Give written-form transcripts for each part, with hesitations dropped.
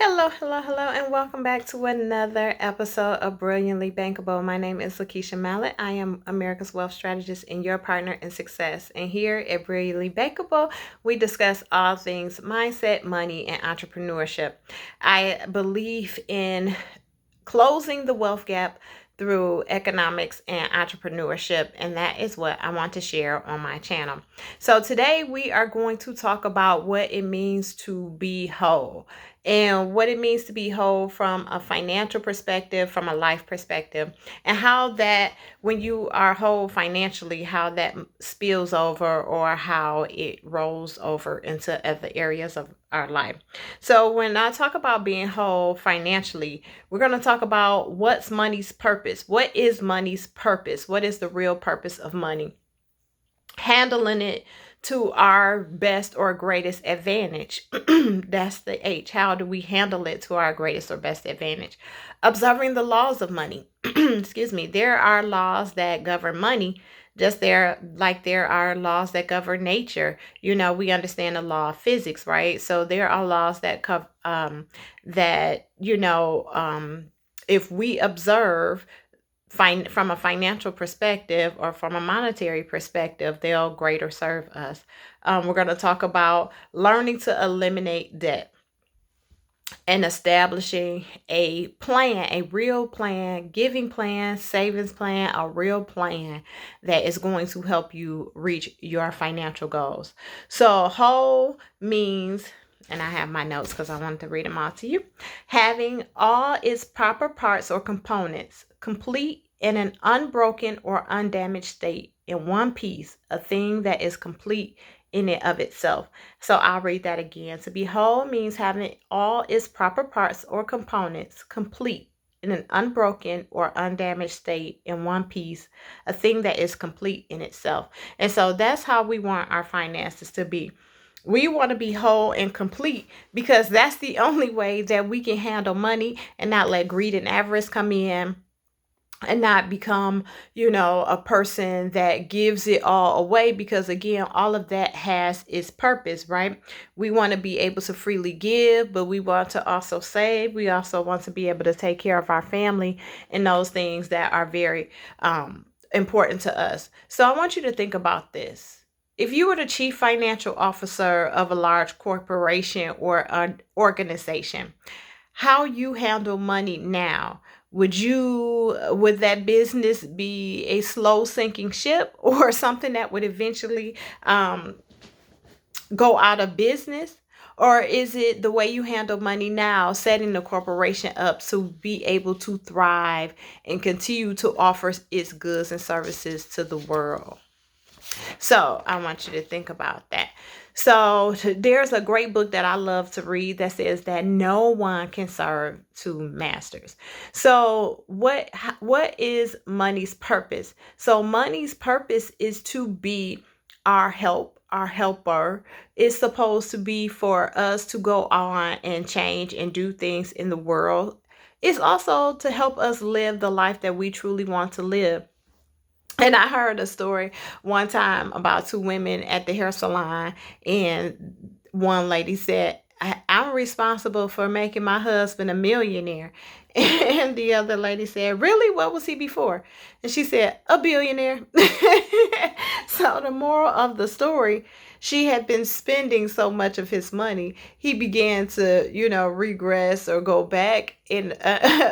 Hello, hello, hello, and welcome back to another episode of Brilliantly Bankable. My name is Lakeisha Mallet. I am America's Wealth Strategist and your partner in success. And here at Brilliantly Bankable, we discuss all things mindset, money, and entrepreneurship. I believe in closing the wealth gap through economics and entrepreneurship, and that is what I want to share on my channel. So today we are going to talk about what it means to be whole and what it means to be whole from a financial perspective, from a life perspective, and how that when you are whole financially, how that spills over or how it rolls over into other areas of our life. So when I talk about being whole financially, we're going to talk about what's money's purpose. What is money's purpose? What is the real purpose of money? Handling it to our best or greatest advantage. That's the H. How do we handle it to our greatest or best advantage? Observing the laws of money. Excuse me. There are laws that govern money, just there are laws that govern nature. We understand the law of physics, right? So there are laws that cover that if we observe from a financial perspective or from a monetary perspective, they'll greater serve us. We're going to talk about learning to eliminate debt and establishing a plan, a real plan, giving plan, savings plan, a real plan that is going to help you reach your financial goals. So whole means, and I have my notes because I wanted to read them all to you, having all its proper parts or components complete in an unbroken or undamaged state in one piece, a thing that is complete in it of itself. So I'll read that again. To be whole means having all its proper parts or components complete in an unbroken or undamaged state in one piece, a thing that is complete in itself. And so that's how we want our finances to be. We want to be whole and complete because that's the only way that we can handle money and not let greed and avarice come in and not become, a person that gives it all away, because again, all of that has its purpose, right? We want to be able to freely give, but we want to also save. We also want to be able to take care of our family and those things that are very important to us. So I want you to think about this. If you were the chief financial officer of a large corporation or an organization, how you handle money now, would that business be a slow sinking ship or something that would eventually go out of business? Or is it the way you handle money now, setting the corporation up to be able to thrive and continue to offer its goods and services to the world? So I want you to think about that. So there's a great book that I love to read that says that no one can serve two masters. So what is money's purpose? So money's purpose is to be our helper. It's supposed to be for us to go on and change and do things in the world. It's also to help us live the life that we truly want to live. And I heard a story one time about two women at the hair salon, and one lady said, I'm responsible for making my husband a millionaire. And the other lady said, really? What was he before? And she said, a billionaire. So the moral of the story, she had been spending so much of his money, he began to, regress or go back in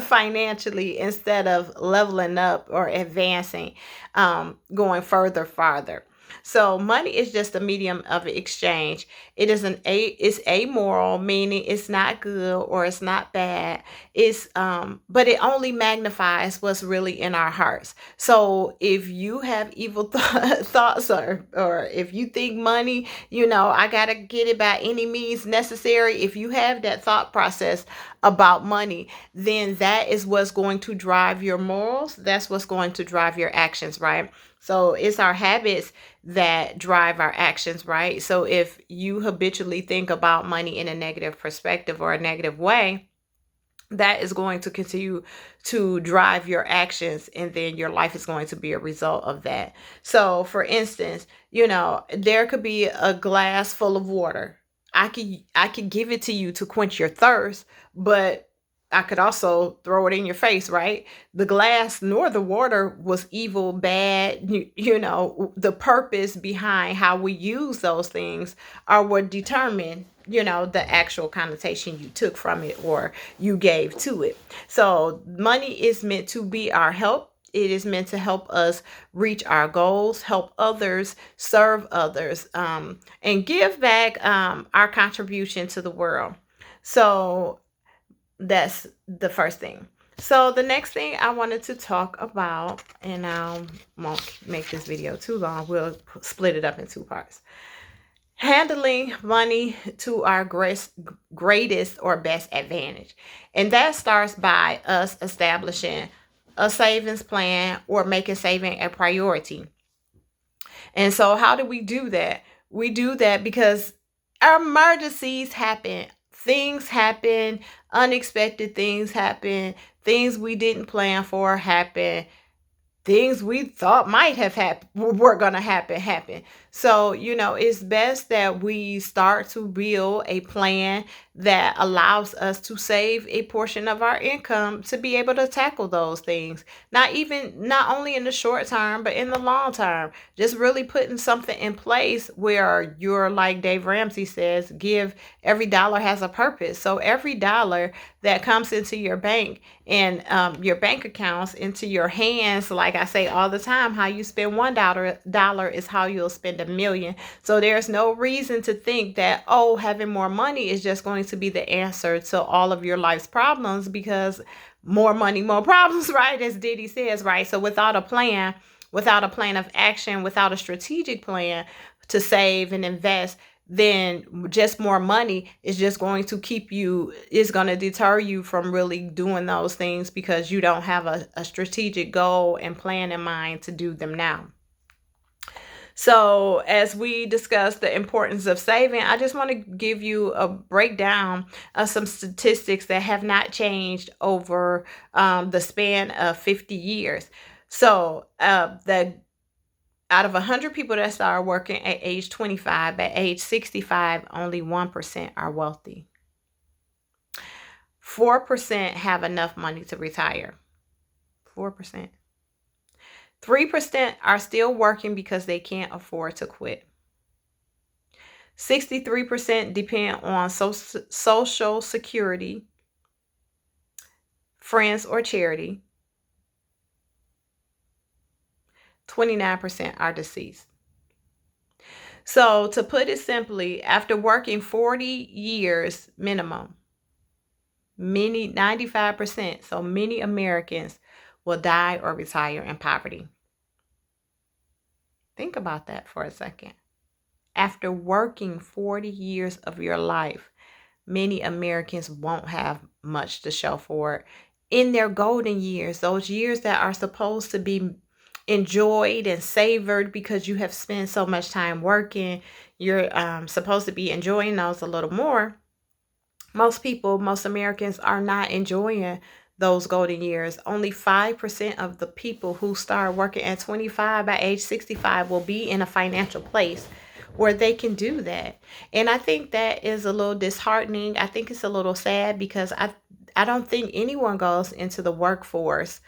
financially instead of leveling up or advancing, going farther. So money is just a medium of exchange. It is it's amoral, meaning it's not good or it's not bad. It's but it only magnifies what's really in our hearts. So if you have evil thoughts, or if you think money, I gotta get it by any means necessary. If you have that thought process about money, then that is what's going to drive your morals. That's what's going to drive your actions, right? So it's our habits that drive our actions, right? So if you habitually think about money in a negative perspective or a negative way, that is going to continue to drive your actions, and then your life is going to be a result of that. So for instance, there could be a glass full of water. I could give it to you to quench your thirst, but I could also throw it in your face, right? The glass nor the water was evil, bad. The purpose behind how we use those things are what determine, the actual connotation you took from it or you gave to it. So money is meant to be our help. It is meant to help us reach our goals, help others, serve others, and give back our contribution to the world. So that's the first thing. So the next thing I wanted to talk about, and I won't make this video too long, we'll split it up in two parts. Handling money to our greatest or best advantage. And that starts by us establishing a savings plan or making saving a priority. And so, how do we do that? We do that because emergencies happen, things happen, unexpected things happen, things we didn't plan for happen, things we thought might have happened were going to happen. So it's best that we start to build a plan that allows us to save a portion of our income to be able to tackle those things, not only in the short term but in the long term. Just really putting something in place where you're, like Dave Ramsey says, give every dollar has a purpose. So every dollar that comes into your bank and your bank accounts into your hands, like I say all the time, how you spend $1 is how you'll spend $1 million. So there's no reason to think that, having more money is just going to be the answer to all of your life's problems, because more money, more problems, right? As Diddy says, right? So without a plan of action, without a strategic plan to save and invest, then just more money is just going to deter you from really doing those things, because you don't have a strategic goal and plan in mind to do them now. So as we discuss the importance of saving, I just want to give you a breakdown of some statistics that have not changed over the span of 50 years. So out of 100 people that start working at age 25, at age 65, only 1% are wealthy. 4% have enough money to retire. 4%. 3% are still working because they can't afford to quit. 63% depend on social security, friends, or charity. 29% are deceased. So to put it simply, after working 40 years minimum, 95%, so many Americans will die or retire in poverty. Think about that for a second. After working 40 years of your life, many Americans won't have much to show for it. In their golden years, those years that are supposed to be enjoyed and savored because you have spent so much time working, you're supposed to be enjoying those a little more. Most Americans are not enjoying those golden years. Only 5% of the people who start working at 25 by age 65 will be in a financial place where they can do that. And I think that is a little disheartening. I think it's a little sad, because I don't think anyone goes into the workforce,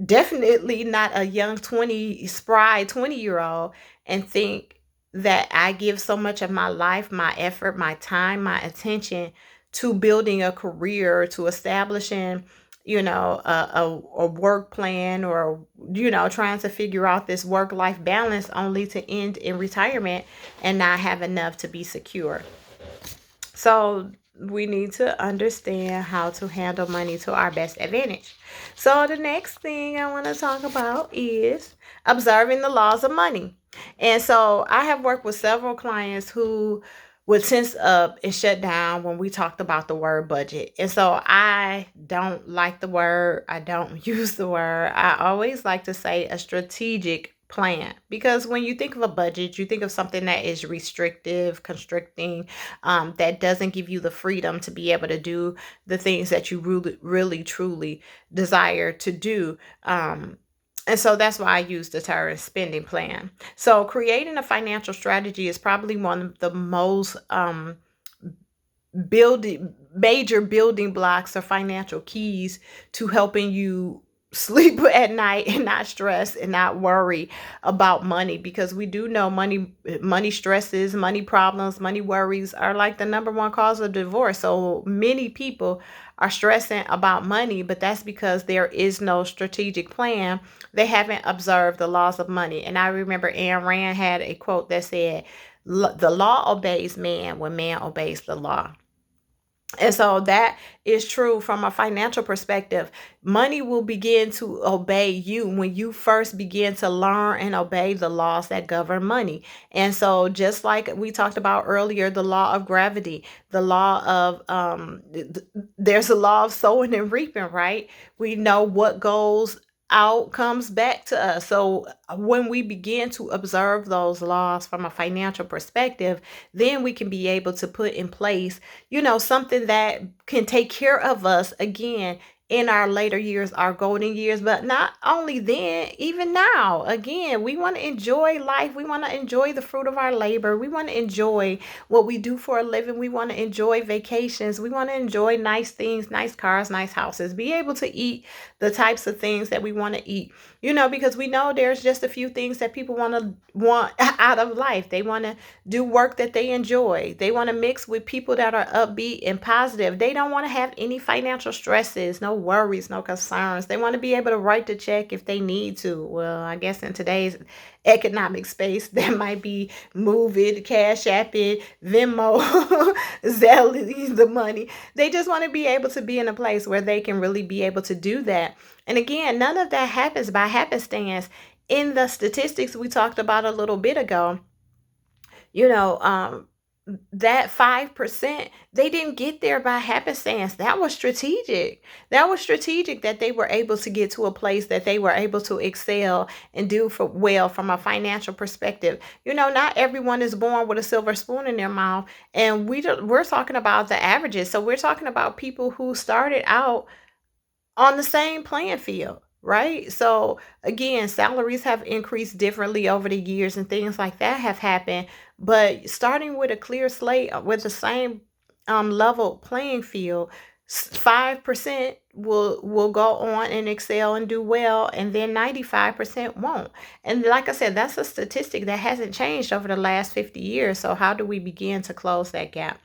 definitely not a young spry 20-year-old, and think that I give so much of my life, my effort, my time, my attention to building a career, to establishing, a work plan, or, trying to figure out this work-life balance, only to end in retirement and not have enough to be secure. So we need to understand how to handle money to our best advantage. So the next thing I want to talk about is observing the laws of money. And so I have worked with several clients who would tense up and shut down when we talked about the word budget. And so I don't like the word. I don't use the word. I always like to say a strategic plan, because when you think of a budget, you think of something that is restrictive, constricting, that doesn't give you the freedom to be able to do the things that you really, really, truly desire to do. And so that's why I use the term spending plan. So creating a financial strategy is probably one of the most building major building blocks or financial keys to helping you sleep at night and not stress and not worry about money, because we do know money stresses, money problems, money worries are like the number one cause of divorce. So many people are stressing about money, but that's because there is no strategic plan. They haven't observed the laws of money. And I remember Ayn Rand had a quote that said, the law obeys man when man obeys the law. And so that is true from a financial perspective. Money will begin to obey you when you first begin to learn and obey the laws that govern money. And so, just like we talked about earlier, the law of gravity, the law of, there's a law of sowing and reaping, right? We know what goes out comes back to us. So, when we begin to observe those laws from a financial perspective, then we can be able to put in place, something that can take care of us again in our later years, our golden years. But not only then, even now, again, we want to enjoy life. We want to enjoy the fruit of our labor. We want to enjoy what we do for a living. We want to enjoy vacations. We want to enjoy nice things, nice cars, nice houses, be able to eat the types of things that we want to eat, because we know there's just a few things that people want out of life. They want to do work that they enjoy. They want to mix with people that are upbeat and positive. They don't want to have any financial stresses, no worries, no concerns. They want to be able to write the check if they need to. Well, I guess in today's economic space, that might be Move It, Cash App It, Venmo, Zelle, the money. They just want to be able to be in a place where they can really be able to do that. And again, none of that happens by happenstance. In the statistics we talked about a little bit ago, you know, um, that 5%, they didn't get there by happenstance. That was strategic. That was strategic, that they were able to get to a place that they were able to excel and do for well from a financial perspective. Not everyone is born with a silver spoon in their mouth, and we're talking about the averages. So we're talking about people who started out on the same playing field, right? So again, salaries have increased differently over the years and things like that have happened. But starting with a clear slate, with the same level playing field, 5% will go on and excel and do well, and then 95% won't. And like I said, that's a statistic that hasn't changed over the last 50 years. So how do we begin to close that gap?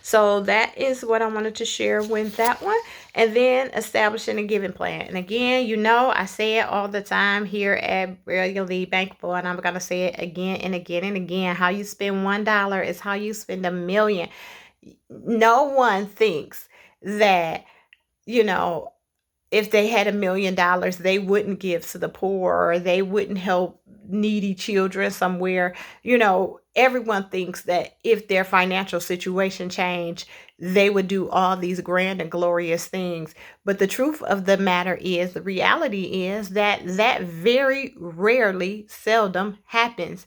So that is what I wanted to share with that one. And then establishing a giving plan. And again, I say it all the time here at Brilliantly Bankable, and I'm going to say it again and again and again. How you spend $1 is how you spend $1,000,000. No one thinks that, you know, if they had $1,000,000, they wouldn't give to the poor, or they wouldn't help needy children somewhere. Everyone thinks that if their financial situation changed, they would do all these grand and glorious things. But the truth of the matter is, the reality is that very rarely, seldom happens.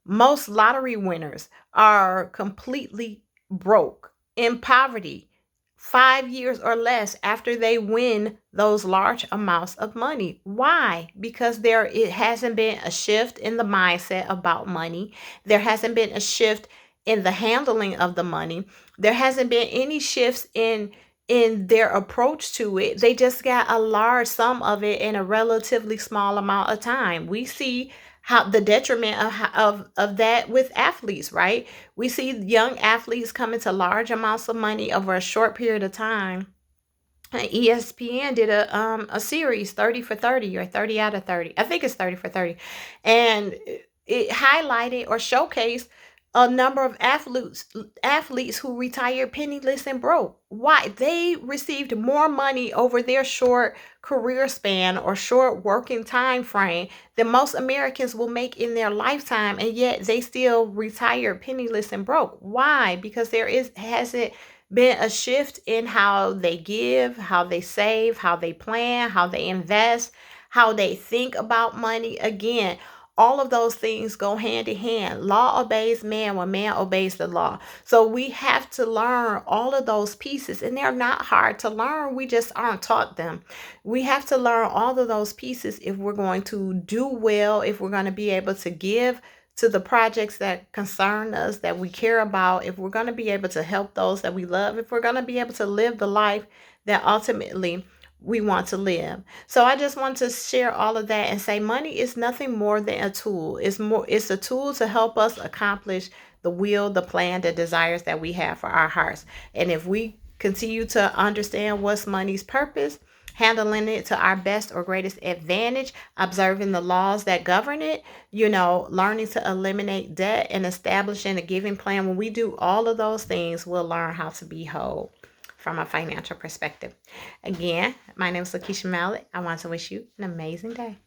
Most lottery winners are completely broke, in poverty, 5 years or less after they win those large amounts of money. Why? Because it hasn't been a shift in the mindset about money. There hasn't been a shift in the handling of the money. There hasn't been any shifts in their approach to it. They just got a large sum of it in a relatively small amount of time. We see how the detriment of that with athletes, right? We see young athletes come into large amounts of money over a short period of time. ESPN did a series, 30 for 30, or 30 out of 30. I think it's 30 for 30. And it highlighted or showcased a number of athletes who retired penniless and broke. Why? They received more money over their short career span or short working time frame than most Americans will make in their lifetime, and yet they still retired penniless and broke. Why? Because hasn't been a shift in how they give, how they save, how they plan, how they invest, how they think about money. Again, all of those things go hand in hand. Law obeys man when man obeys the law. So we have to learn all of those pieces, and they're not hard to learn. We just aren't taught them. We have to learn all of those pieces if we're going to do well, if we're going to be able to give to the projects that concern us, that we care about, if we're going to be able to help those that we love, if we're going to be able to live the life that ultimately we want to live. So I just want to share all of that and say money is nothing more than a tool. It's a tool to help us accomplish the will, the plan, the desires that we have for our hearts. And if we continue to understand what's money's purpose, handling it to our best or greatest advantage, observing the laws that govern it, learning to eliminate debt and establishing a giving plan. When we do all of those things, we'll learn how to be whole from a financial perspective. Again, my name is Lakeisha Mallet. I want to wish you an amazing day.